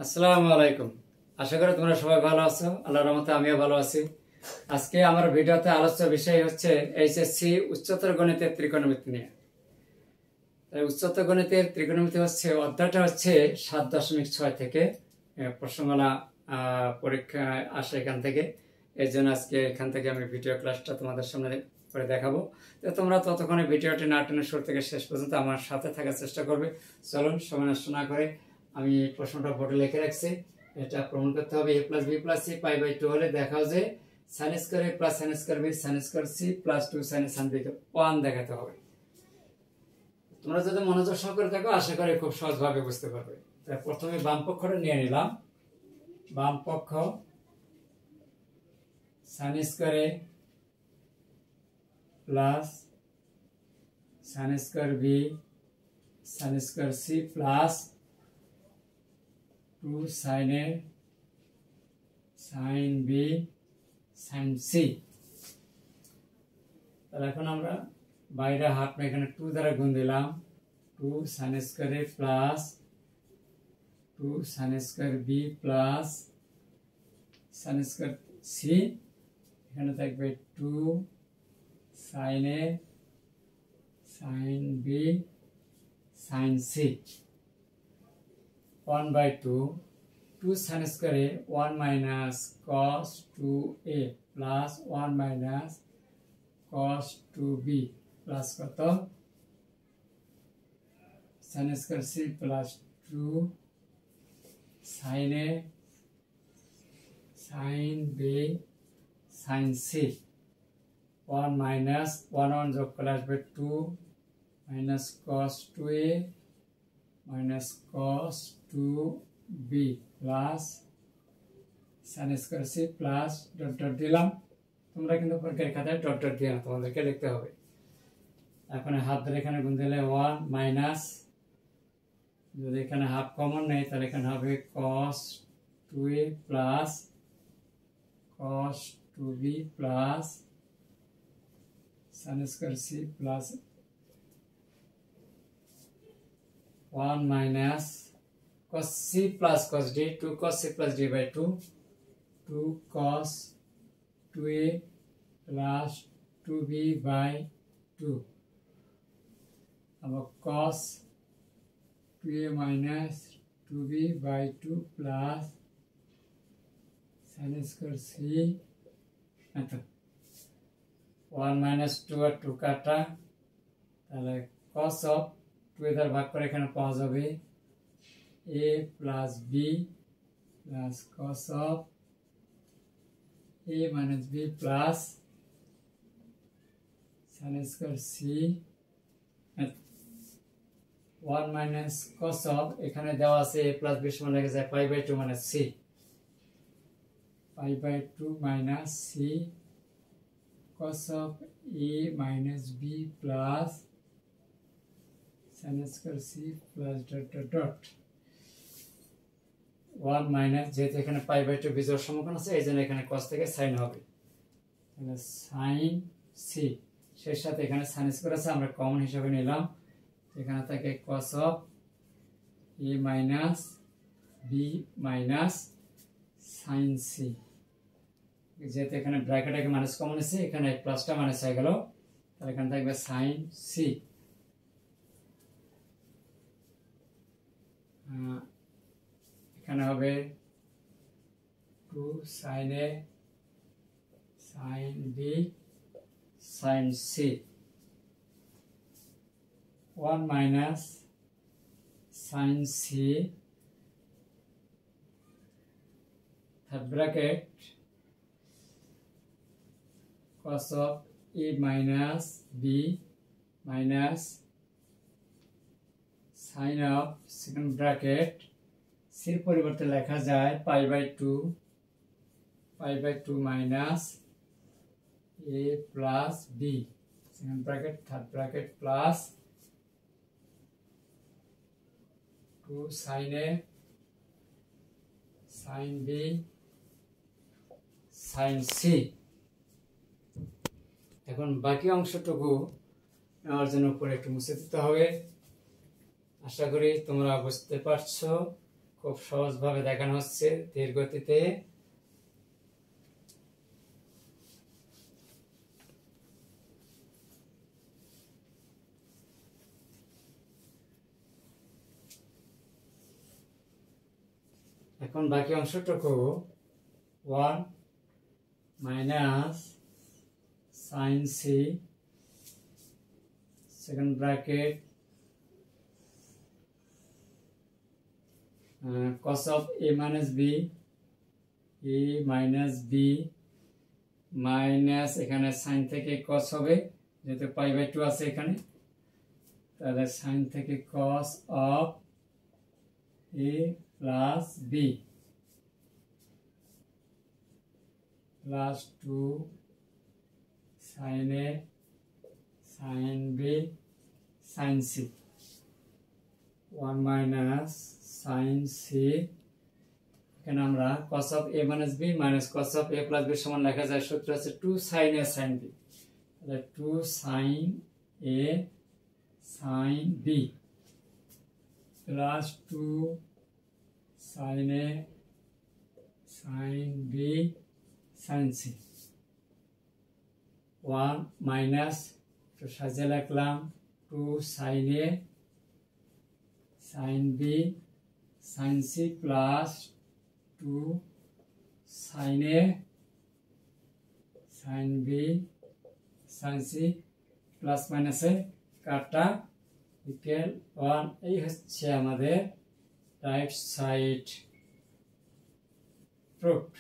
আসসালামু আলাইকুম। আশা করি তোমরা সবাই ভালো আছো। আল্লাহর রহমতে আমিও ভালো আছি। আজকে আমার ভিডিওতে আলোচ্য বিষয় হচ্ছে এইচএসসি উচ্চতর গণিতের ত্রিকোণমিতি নিয়ে। উচ্চতর গণিতের ত্রিকোণমিতি হচ্ছে অধ্যায়টা হচ্ছে 7.6 থেকে প্রশ্নমালা পরীক্ষা আসে এখান থেকে। এই জন্য আজকে এখান থেকে আমি ভিডিও ক্লাসটা তোমাদের সামনে করে দেখাবো। তো তোমরা ততক্ষণে ভিডিওটি না টেনে শুরু থেকে শেষ পর্যন্ত আমার সাথে থাকার চেষ্টা করবে। চলুন সময় নষ্ট না করে আমি প্রশ্নটা বোর্ডে লিখে রাখছি। এটা প্রমাণ করতে হবে a plus B plus C pi by 2 হলে দেখাও যে sine square a plus sine square B sine square C plus 2 sine sine B 1 দেখাতে হবে। তোমরা যদি মনোযোগ সহকারে থাকো আশা করি খুব সহজভাবে বুঝতে পারবে। তাই প্রথমে বাম পক্ষটা নিয়ে নিলাম। বাম পক্ষ sine square a plus sine square B sine square C plus 2 sin A sin B sin C। তাহলে এখন আমরা বাইরে হাফ না এখানে 2 দ্বারা গুণ দিলাম। 2 sin square A plus 2 sin square B plus sin square C, এখানে থাকবে 2 sin A sin B sin C 1 by 2 sin square A 1 minus cos 2A plus 1 minus cos 2B plus কত sin square C plus 2 sin A sin B sin C 1 minus 1 যোগ করলে আসবে 2 minus cos 2A minus cos 2b plus sin square c plus dot dot দিলাম। তোমরা কিন্তু পরীক্ষার খাতায় dot dot দিয়ে না, তোমাদেরকে লিখতে হবে। এখন হাফ ধরে এখানে গুণ দিলে 1 মাইনাস, যদি এখানে হাফ কমন নেই তাহলে এখানে হবে cos 2a plus cos 2b plus sin square c plus 1 minus cos c plus cos d 2 cos c plus d by 2 2 cos 2a plus 2b by 2 अब cos 2a minus 2b by 2 plus sin square c 1 minus 2 আর 2 কাটা, তাহলে cos of 2 দ্বারা ভাগ করে এখানে পাওয়া যাবে a plus b plus cos of a minus b plus sin square c 1 minus cos of এখানে দেওয়া আছে a plus b সমান হয়ে যায় pi by 2 minus c, pi by 2 minus c cos of a minus b plus sin square c plus dot dot dot 1 minus, যেহেতু এখানে পাই by 2 বিজোড় সমকোণ আছে এই জন্য এখানে cos থেকে sin হবে, তাহলে sin c, সেই সাথে এখানে sin স্কয়ার আছে আমরা কমন হিসাবে নিলাম, এখানে থাকে cos of a minus b minus sin c, যেহেতু এখানে ব্র্যাকেটে মাইনাস কমন আছে এখানে প্লাসটা মাইনাস হয়ে গেল, তাহলে এখানে থাকবে sin c। এখানে হবে 2 sin A sin B sin C 1 minus sin C third bracket cos of A minus B minus sin of second bracket c পরিবর্তে লেখা যায় pi by 2 minus a plus b second bracket third bracket plus 2 sin a sin b sin c। এখন বাকি অংশটুকু নেওয়ার জন্য উপরে একটু মুছে দিতে হবে। আশা করি তোমরা বুঝতে পারছো। খুব সহজভাবে দেখানো হচ্ছে ধীর গতিতে। এখন বাকি অংশটুকু 1 minus sine C second bracket cos of a minus b a minus b minus এখানে সাইন থেকে cos হবে যেহেতু পাই বাই 2 আছে এখানে, তাহলে সাইন থেকে cos of a plus b plus 2 sin a sin b sin c 1 minus sin c এখানে আমরা cos of a minus b minus cos of a plus b সমান লেখা যায়, সূত্র আছে 2 sin a sin b, তাহলে 2 sin a sin b plus 2 sin a sin b sin c 1 minus তো সাজিয়ে লিখলাম 2 sin a sin b sin c plus 2 sin a sin b sin c plus মাইনাসে কাটা ইকুয়াল 1। এই হচ্ছে আমাদের right side proofed.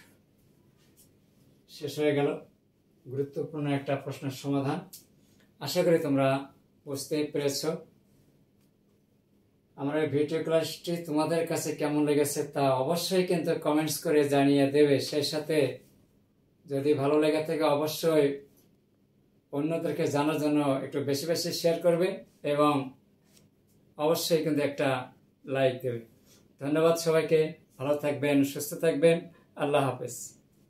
শেষ হয়ে গেল গুরুত্বপূর্ণ একটা প্রশ্নের সমাধান। আশা করি তোমরা বুঝতে পেরেছো। আমার এই ভিডিও ক্লাসটি তোমাদের কাছে কেমন লেগেছে তা অবশ্যই কিন্তু কমেন্টস করে জানিয়ে দেবে। সেই সাথে যদি ভালো লেগে থাকে অবশ্যই অন্যদেরকে জানার জন্য একটু বেশি বেশি শেয়ার করবে এবং অবশ্যই কিন্তু একটা লাইক দেবে। ধন্যবাদ সবাইকে, ভালো থাকবেন, সুস্থ থাকবেন, আল্লাহ হাফেজ।